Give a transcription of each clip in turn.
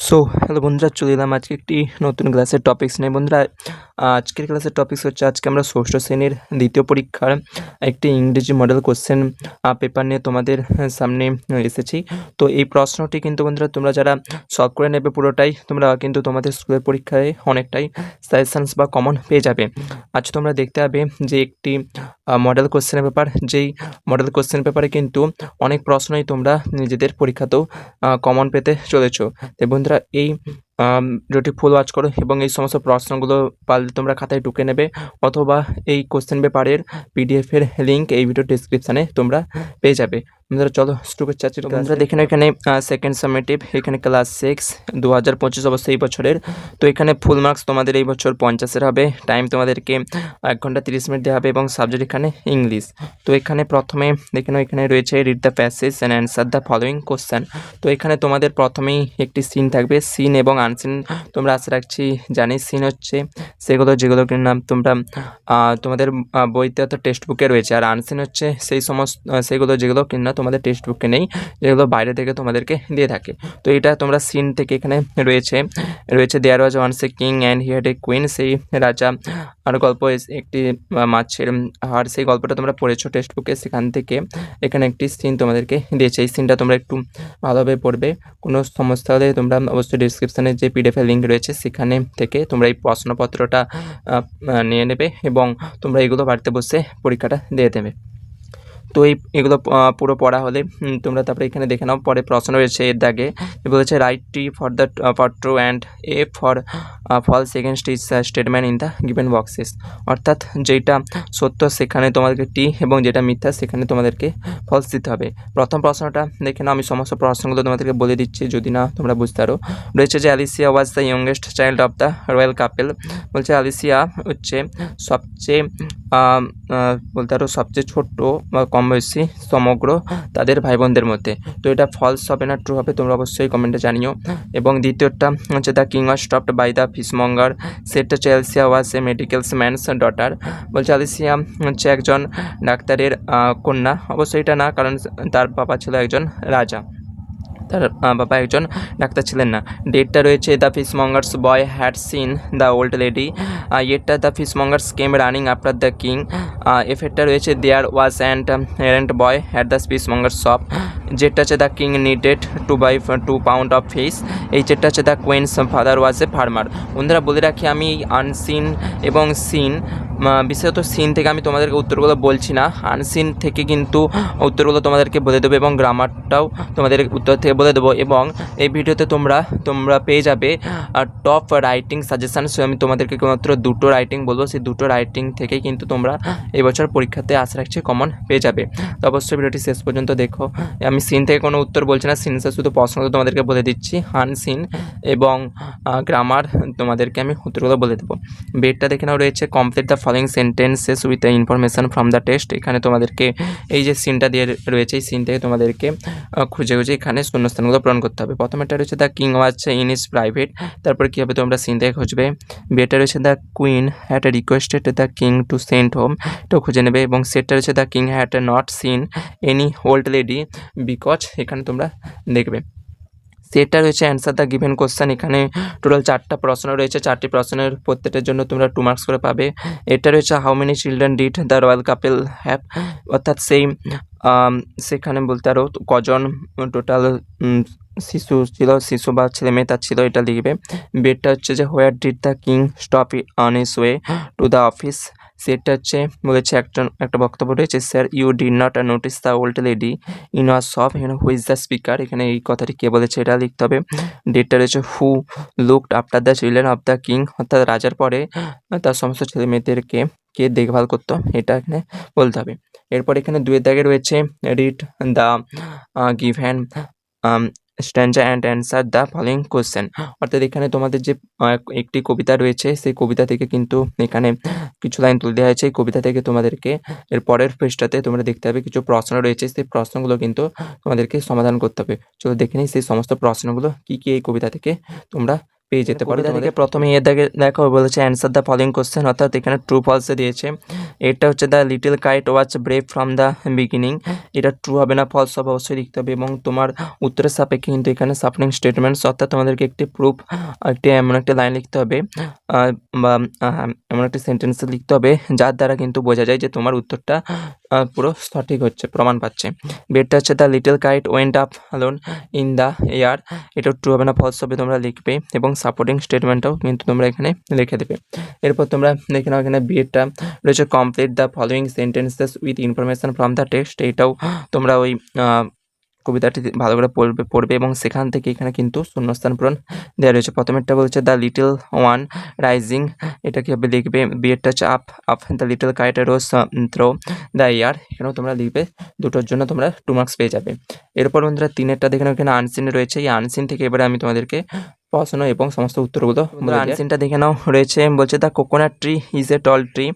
So hello বন্ধুরা, চলে এলাম আজকে একটি নতুন ক্লাসের টপিক্স নিয়ে। বন্ধুরা, আজকের ক্লাসের টপিক্স হচ্ছে আজকে আমরা ষষ্ঠ শ্রেণীর দ্বিতীয় পরীক্ষার একটি ইংরেজি মডেল কোশ্চেন পেপার নিয়ে তোমাদের সামনে এসেছি। তো এই প্রশ্নটি কিন্তু বন্ধুরা তোমরা যারা সলভ করে নেবে পুরোটাই, তোমরা কিন্তু তোমাদের স্কুলের পরীক্ষায় অনেকটাই সাজেশনস বা কমন পেয়ে যাবে। আজ তোমরা দেখতে পাবে যে একটি মডেল কোশ্চেনের পেপার, যেই মডেল কোশ্চেন পেপারে কিন্তু অনেক প্রশ্নই তোমরা নিজেদের পরীক্ষাতেও কমন পেতে চলেছো। তো বন্ধুরা, এই ভিডিওটি ফুল ওয়াচ করো এবং এই সমস্ত প্রশ্নগুলো পারলে তোমরা খাতায় টুকে নেবে, অথবা এই কোশ্চেন পেপারের পিডিএফের লিঙ্ক এই ভিডিও ডিসক্রিপশানে তোমরা পেয়ে যাবে। বন্ধুরা চলো শুরু করছি আজকে। বন্ধুরা দেখেন এখানে সেকেন্ড সামেটিভ, এখানে ক্লাস 6 2025 অবশ্যই এই বছরের। তো এখানে ফুল মার্কস তোমাদের এই বছর 50-এর হবে। টাইম তোমাদেরকে 1 ঘন্টা 30 মিনিট দেওয়া হবে এবং সাবজেক্ট এখানে ইংলিশ। তো এখানে প্রথমে দেখেন এখানে রয়েছে read the passage and answer the following question. তো এখানে তোমাদের প্রথমেই একটি সিন থাকবে। সিন এবং আনসিন তোমরা আশা রাখছি জানি। সিন হচ্ছে সেগুলো যেগুলো কিনা তোমরা তোমাদের বইতে অর্থাৎ টেক্সট বুকে রয়েছে, আর আনসিন হচ্ছে সেই সমস্ত সেগুলো যেগুলো কিনা তোমাদের টেক্সট বুকে নেই, যেগুলো বাইরে থেকে তোমাদেরকে দিয়ে থাকে। তো এটা তোমরা সিন থেকে এখানে রয়েছে there was once a king and he had a queen. সেই রাজা আর গল্প একটি মাছের হাড়, সেই গল্পটা তোমরা পড়েছো টেক্সট বুকে। সেখান থেকে এখানে একটি সিন তোমাদেরকে দিয়েছে। এই সিনটা তোমরা একটু ভালোভাবে পড়বে। কোনো সমস্যা হলে তোমরা অবশ্যই ডিসক্রিপশানে যে পিডিএফের লিঙ্ক রয়েছে সেখানে থেকে তোমরা এই প্রশ্নপত্রটা নিয়ে নেবে এবং তোমরা এগুলো বাড়িতে বসে পরীক্ষাটা দিয়ে দেবে। তো এগুলো পুরো পড়া হলে তোমরা তারপরে এখানে দেখে নাও। পরে প্রশ্ন রয়েছে এর দাগে বলেছে write T for the for true and A for false against is statement in the given boxes. অর্থাৎ যেটা সত্য সেখানে তোমাদেরকে টি এবং যেটা মিথ্যা সেখানে তোমাদেরকে ফলস দিতে হবে। প্রথম প্রশ্নটা দেখে নাও, আমি সমস্ত প্রশ্নগুলো তোমাদেরকে বলে দিচ্ছি যদি না তোমরা বুঝতে পারো। রয়েছে যে Alicia was the youngest child of the royal couple. বলছে অ্যালিসিয়া হচ্ছে সবচেয়ে বলতে আরও সবচেয়ে ছোট্ট বা কম বয়সী সমগ্র তাদের ভাই বোনদের মধ্যে। তো এটা ফলস হবে না ট্রু হবে, তোমরা অবশ্যই কমেন্টে জানিও। এবং দ্বিতীয়টা হচ্ছে the king was stopped by the fishmonger সেট হচ্ছে Alicia was a medical man's daughter. বলছে অ্যালিসিয়া হচ্ছে একজন ডাক্তারের কন্যা। অবশ্যই এটা না, কারণ তার বাবা ছিল একজন রাজা, তার বাবা একজন ডাক্তার ছিলেন না। ডেটটা রয়েছে the fishmonger's boy had seen the old lady. ইয়েরটা the fishmonger's came running after the king. এফেরটা রয়েছে there was and errand boy had the fishmonger's shop. যেটা হচ্ছে the king needed to buy 2 pound of fish. এই যেটা হচ্ছে the queen's father was a farmer. বন্ধুরা বলে রাখি, আমি আনসিন এবং সিন, বিশেষত সিন থেকে আমি তোমাদেরকে উত্তরগুলো বলছি না, আনসিন থেকে কিন্তু উত্তরগুলো তোমাদেরকে বলে দেবো এবং গ্রামারটাও তোমাদের উত্তর থেকে বলে দেবো। এবং এই ভিডিওতে তোমরা পেয়ে যাবে টপ রাইটিং সাজেশান। আমি তোমাদেরকে মাত্র 2টো রাইটিং বলবো, সেই 2টো রাইটিং থেকেই কিন্তু তোমরা এই বছর পরীক্ষাতে আশা রাখছি কমন পেয়ে যাবে। তো অবশ্যই ভিডিওটি শেষ পর্যন্ত দেখো। আমি সিন থেকে কোনো উত্তর বলছি না, সিনসে শুধু প্রশ্নগুলো তোমাদেরকে বলে দিচ্ছি। আনসিন এবং গ্রামার তোমাদেরকে আমি উত্তরগুলো বলে দেবো। বেডটা দেখে নাও, রয়েছে complete the following sentences with the information from the text. এখানে তোমাদেরকে এই যে সিনটা দিয়ে রয়েছে, এই সিন থেকে তোমাদেরকে খুঁজে এখানে শূন্যস্থানগুলো পূরণ করতে হবে। প্রথমেটা রয়েছে the king was in is private. তারপর কী হবে, তোমরা সিন থেকে খুঁজবে। বিয়েটা রয়েছে the queen had requested the king to send home, এটাও খুঁজে নেবে। এবং সেটটা রয়েছে the king had not seen any old lady because, এখানে তোমরা দেখবে। সেটটা রয়েছে অ্যান্সার দ্য গিভেন কোশ্চেন। এখানে টোটাল 4টা প্রশ্ন রয়েছে, 4টি প্রশ্নের প্রত্যেকটার জন্য তোমরা 2 মার্কস করে পাবে। এটা রয়েছে how many children did the royal couple have, অর্থাৎ সেখানে বলতে আরও কজন টোটাল শিশু বা ছেলে মেয়ে তার ছিল, এটা লিখবে। বেডটা হচ্ছে যে where did the king stop on his way to the office. সেটা হচ্ছে বলেছে একটা বক্তব্য রয়েছে, sir you did not notice the old lady in our shop, এখানে হু ইজ দ্য স্পিকার, এখানে এই কথাটি কে বলেছে এটা লিখতে হবে। ডেটটা রয়েছে who looked after the children of the king, অর্থাৎ রাজার পরে তার সমস্ত ছেলে মেয়েদেরকে কে দেখভাল করতো, এটা এখানে বলতে হবে। এরপর এখানে 2 দাগে রয়েছে read the given স্ট্যান্জা and answer the following question. অর্থাৎ এখানে তোমাদের যে একটি কবিতা রয়েছে সেই কবিতা থেকে কিন্তু এখানে কিছু লাইন তুলে দেওয়া হয়েছে। এই কবিতা থেকে তোমাদেরকে এর পরের পৃষ্ঠাতে তোমরা দেখতে হবে কিছু প্রশ্ন রয়েছে, সেই প্রশ্নগুলো কিন্তু তোমাদেরকে সমাধান করতে হবে। চলো দেখে নিই সেই সমস্ত প্রশ্নগুলো কী কী এই কবিতা থেকে তোমরা পেয়ে যেতে পারো। তোমাদেরকে প্রথমে দেখো বলেছে অ্যান্সার দ্য ফলোইং কোশ্চেন, অর্থাৎ এখানে ট্রু ফলসে দিয়েছে। এটা হচ্ছে the little kite watch brave from the beginning, এটা ট্রু হবে না ফলস হবে অবশ্যই লিখতে হবে। এবং তোমার উত্তরের সাপেক্ষে কিন্তু এখানে সাপোর্টিং স্টেটমেন্টস, অর্থাৎ তোমাদেরকে একটি প্রুফ, এমন একটা লাইন লিখতে হবে বা এমন একটা সেন্টেন্স লিখতে হবে যার দ্বারা কিন্তু বোঝা যায় যে তোমার উত্তরটা পুরো সঠিক হচ্ছে, প্রমাণ পাচ্ছে। বেডটা হচ্ছে the little kite went up alone in the air, এটা ট্রু হবে না ফলস হবে তোমরা লিখবে, এবং সাপোর্টিং স্টেটমেন্টটাও কিন্তু তোমরা এখানে লিখে দেবে। এরপর তোমরা দেখে নাও এখানে বিএডটা রয়েছে complete the following sentences with information from the text, এটাও তোমরা ওই কবিতাটি ভালো করে পড়বে এবং সেখান থেকে এখানে কিন্তু শূন্যস্থান পূরণ দেওয়া রয়েছে। প্রথমেরটা বলছে দ্য লিটল ওয়ান রাইজিং, এটা কীভাবে লিখবে, বিএডটা হচ্ছে up the little kite rose through the air, এখানেও তোমরা লিখবে, দুটোর জন্য তোমরা 2 মার্কস পেয়ে যাবে। এরপর বন্ধুরা 3-এরটা দেখে নাও, এখানে আনসিন রয়েছে, এই আনসিন থেকে এবারে আমি তোমাদেরকে প্রশ্ন এবং সমস্ত উত্তরগুলো আনসিনটা দেখে নাও রয়েছে। বলছে the coconut tree is a tall tree,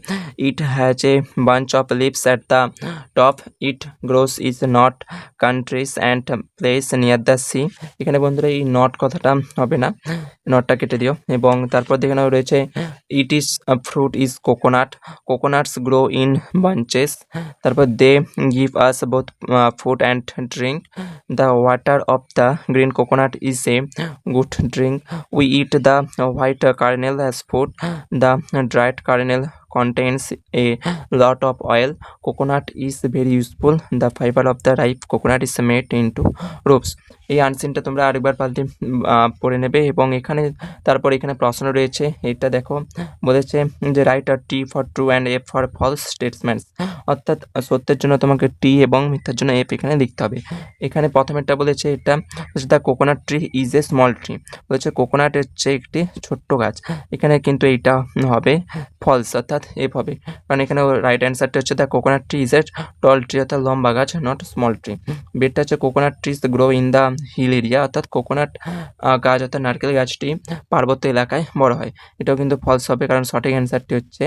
it has a bunch of leaves at the top, it grows is not countries and place near the sea, এখানে বন্ধুরা এই নট কথাটা হবে না, নটটা কেটে দিও। এবং তারপর দেখে নাও রয়েছে it is fruit is coconut, coconuts grow in bunches, তারপর they give us both food and drink, the water of the green coconut is a good drink, we eat the white kernel as food, the dried kernel contains a lot of oil, coconut is very useful, the fiber of the ripe coconut is made into ropes, এই আনসিনটা তোমরা আরেকবার পাল্টে পড়ে নেবে। এবং এখানে তারপর এখানে প্রশ্ন রয়েছে, এটা দেখো বলেছে যে রাইট আর T for true and F for false statements, অর্থাৎ সত্যের জন্য তোমাকে টি এবং মিথ্যার জন্য এফ এখানে লিখতে হবে। এখানে প্রথমেরটা বলেছে এটা the coconut tree is a small tree, বলেছে কোকোনাট হচ্ছে একটি ছোট্ট গাছ, এখানে কিন্তু এইটা হবে ফলস, অর্থাৎ এফ হবে, কারণ এখানে রাইট অ্যান্সারটা হচ্ছে the coconut tree is a tall tree, অর্থাৎ লম্বা গাছ, নট স্মল ট্রি। বেডটা হচ্ছে coconut trees grow in the hill area, অর্থাৎ কোকোনাট গাছ অর্থাৎ নারকেল গাছটি পার্বত্য এলাকায় বড় হয়, এটাও কিন্তু ফলস হবে, কারণ সঠিক অ্যান্সারটি হচ্ছে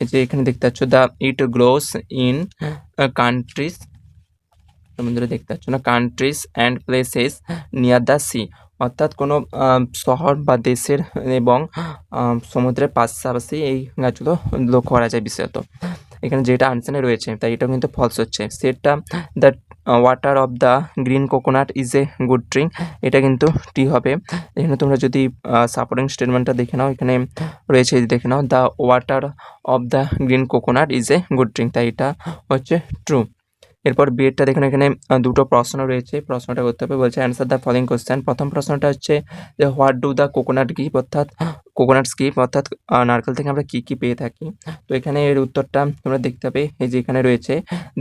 যে এখানে দেখতে পাচ্ছ the it grows in countries, বন্ধুরা দেখতে পাচ্ছ না, countries and places near the C, অর্থাৎ কোনো শহর বা দেশের এবং সমুদ্রের পাশাপাশি এই গাছগুলো লক্ষ্য করা যায় বিশেষত। এখানে যেটা আনসারে রয়েছে তাই এটাও কিন্তু ফলস হচ্ছে। সেটা the water of the green coconut is a good drink, এটা কিন্তু টি হবে। এখানে তোমরা যদি সাপোর্টিং স্টেটমেন্টটা দেখে নাও, এখানে রয়েছে দেখে নাও the water of the green coconut is a good drink, তাই এটা হচ্ছে ট্রু। এরপর বিএডটা দেখুন, এখানে দুটো প্রশ্ন রয়েছে, প্রশ্নটা করতে হবে, বলছে অ্যান্সার দ্য ফলোইং কোশ্চেন। প্রথম প্রশ্নটা হচ্ছে যে what do the coconut give, অর্থাৎ কোকোনাটস গিভ, অর্থাৎ নারকেল থেকে আমরা কী কী পেয়ে থাকি। তো এখানে এর উত্তরটা তোমরা দেখতে হবে, এই যে এখানে রয়েছে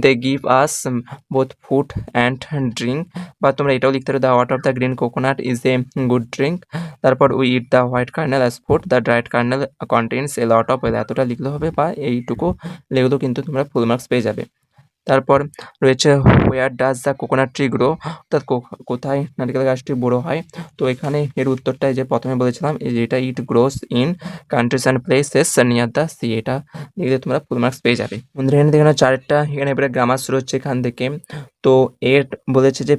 they give us both food and drink, বা তোমরা এটাও লিখতে পারো the water of the green coconut is a good drink, তারপর we eat the white kernel as food, the dried kernel contains a lot of oil, এতটা লিখলে হবে, বা এইটুকু লিখলেও কিন্তু তোমরা ফুল মার্কস পেয়ে যাবে। তারপর রয়েছে where does the coconut tree grow, অর্থাৎ কোথায় নারকেল গাছটি বড়ো হয়। তো এখানে এর উত্তরটা যে প্রথমে বলেছিলাম এই যে এটা it grows in countries and places near the sea, এটা লিখলে তোমরা ফুল মার্কস পেয়ে যাবে। বন্ধুরা এখানে দেখে নাও চারটা, এখানে এবারে গ্রামার শুরু হচ্ছে এখান থেকে। তো এর বলেছে যে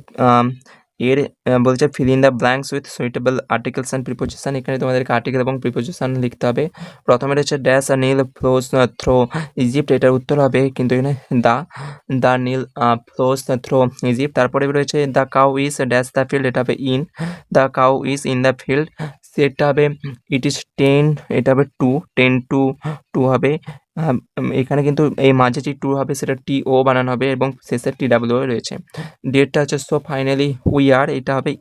এর বলছে fill in the blanks with suitable articles and preposition, এখানে তোমাদেরকে আর্টিকেল এবং প্রিপোজিশন লিখতে হবে। প্রথমে রয়েছে ড্যাশ আর নীল ফ্লোস থ্রো ইজিপ্ট, এটার উত্তর হবে কিন্তু এখানে the Nile flows through Egypt. তারপরে রয়েছে the cow is dash the field, এটা হবে in, the cow is in the field, সেটা হবে ইট ইজ 10, এটা হবে 2, 10 to 2 হবে। এখানে কিন্তু এই মাঝে যে 2 হবে সেটা TO বানানো হবে এবং শেষে TW রয়েছে। ডেটটা হচ্ছে সো ফাইনালি উই আর, এটা হবে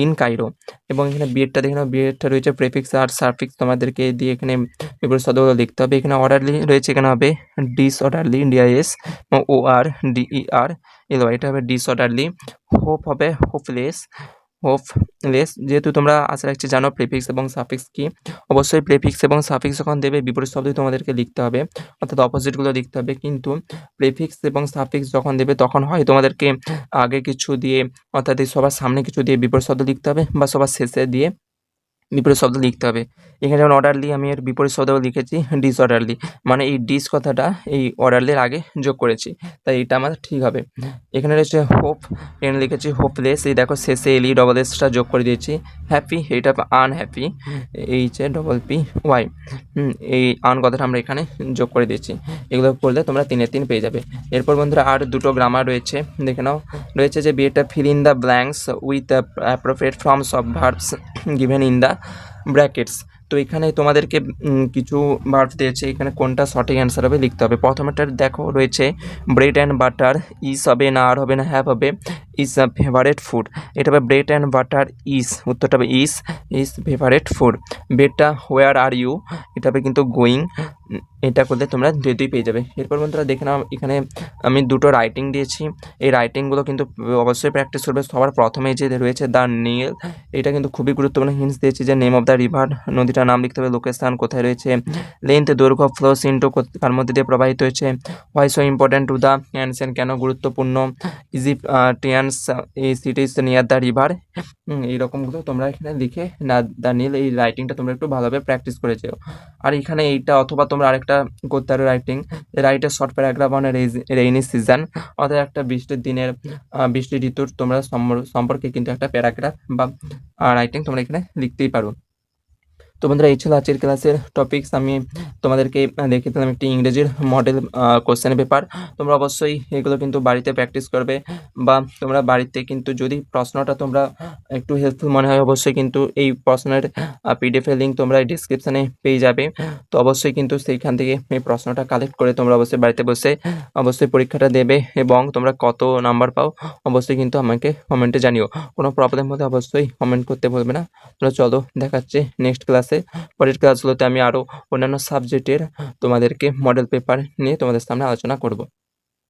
ইন কাইরো। এবং এখানে বিএডটা দেখে নাও, বিএডটা রয়েছে প্রেফিক্স আর সারফিক্স তোমাদেরকে দিয়ে এখানে বিপরীত শব্দগুলো লিখতে হবে। এখানে অর্ডারলি রয়েছে, এখানে হবে ডিসঅর্ডারলি, DIS ORDER LY, এটা হবে ডিসঅর্ডারলি। হোপ হবে হোপলেস, যেহেতু তোমরা আশা রাখছি জানো প্রেফিক্স এবং সাফিক্স কি, অবশ্যই প্রেফিক্স এবং সাফিক্স যখন দেবে বিপরীত শব্দই তোমাদেরকে লিখতে হবে, অর্থাৎ অপোজিটগুলো লিখতে হবে। কিন্তু প্রেফিক্স এবং সাফিক্স যখন দেবে তখন হয় তোমাদেরকে আগে কিছু দিয়ে, অর্থাৎ সবার সামনে কিছু দিয়ে বিপরীত শব্দ লিখতে হবে, বা সবার শেষে দিয়ে বিপরীত শব্দ লিখতে হবে। এখানে যেমন অর্ডারলি আমি এর বিপরীত শব্দ লিখেছি ডিসঅর্ডারলি, মানে এই ডিস কথাটা এই অর্ডারলির আগে যোগ করেছি, তাই এটা আমার ঠিক হবে। এখানে রয়েছে হোপ, এখানে লিখেছি হোপলেস, এই দেখো শেষে এলি ডবল এসটা যোগ করে দিয়েছি। হ্যাপি, এটা আনহ্যাপি, এইচে ডবল পি ওয়াই, এই আন কথাটা আমরা এখানে যোগ করে দিয়েছি। এগুলো করলে তোমরা 3-3 পেয়ে যাবে। এরপর বন্ধুরা আর দুটো গ্রামার রয়েছে, দেখে নাও। রয়েছে যে বিয়েটা feel in the blanks with appropriate forms of verbs given in the brackets. তো এখানে তোমাদেরকে কিছু ভার্ব দিয়েছে, এখানে কোনটা সঠিক অ্যান্সার হবে লিখতে হবে। প্রথমেটা দেখো রয়েছে ব্রেড অ্যান্ড বাটার ইস হবে না, আর হবে না, হ্যাভ হবে ইজ আ ফেভারেট ফুড। এটা হবে ব্রেড অ্যান্ড বাটার ইস, উত্তরটা হবে ইস ফেভারেট ফুড। বেডটা হোয়ার আর ইউ, এটা হবে কিন্তু গোয়িং। এটা করলে তোমরা দুই পেয়ে যাবে। এরপর বন্ধুরা দেখে নাও, এখানে আমি দুটো রাইটিং দিয়েছি, এই রাইটিংগুলো কিন্তু অবশ্যই প্র্যাকটিস করবে। সবার প্রথমে যে রয়েছে দ্য নীল, এটা কিন্তু খুবই গুরুত্বপূর্ণ হিন্টস দিয়েছি যে নেম অফ দ্য রিভার, নদীটার নাম লিখতে হবে, লোকেশন কোথায় রয়েছে, লেন্থ দৈর্ঘ্য, ফ্লোস ইন্টু কার মধ্যে দিয়ে প্রবাহিত হয়েছে, why so important to the ancient, কেন গুরুত্বপূর্ণ, ইজিপ্টিয়ানস এই সিটিজ নিয়ার দ্য রিভার। এইরকমগুলো তোমরা এখানে লিখে না দ্য নীল, এই রাইটিংটা তোমরা একটু ভালোভাবে প্র্যাকটিস করে যেও। আর এখানে এইটা অথবা তোমরা আরেকটা করতে পারো writing, write a short paragraph on rainy season, অর্থাৎ একটা বৃষ্টির দিনের বৃষ্টি ঋতুর তোমরা সম্পর্কে কিন্তু একটা প্যারাগ্রাফ বা রাইটিং তোমরা এখানে লিখতেই পারো। তো বন্ধুরা এই ছিল আজকের ক্লাসের টপিকস। আমি তোমাদেরকে দেখিয়ে দিলাম একটি ইংরেজির মডেল কোশ্চেন পেপার। তোমরা অবশ্যই এগুলো কিন্তু বাড়িতে প্র্যাকটিস করবে, বা তোমরা বাড়িতে কিন্তু যদি প্রশ্নটা তোমরা একটু হেল্পফুল মনে হয়, অবশ্যই কিন্তু এই প্রশ্নের পিডিএফের লিঙ্ক তোমরা ডিসক্রিপশানে পেয়ে যাবে। তো অবশ্যই কিন্তু সেইখান থেকে এই প্রশ্নটা কালেক্ট করে তোমরা অবশ্যই বাড়িতে বসে অবশ্যই পরীক্ষাটা দেবে, এবং তোমরা কত নাম্বার পাও অবশ্যই কিন্তু আমাকে কমেন্টে জানিও। কোনো প্রবলেম হলে অবশ্যই কমেন্ট করতে বলবে না। তোমরা চলো দেখাচ্ছে নেক্সট ক্লাসে। পরের ক্লাসগুলোতে আমি আরও অন্যান্য সাবজেক্টের তোমাদেরকে মডেল পেপার নিয়ে তোমাদের সামনে আলোচনা করব।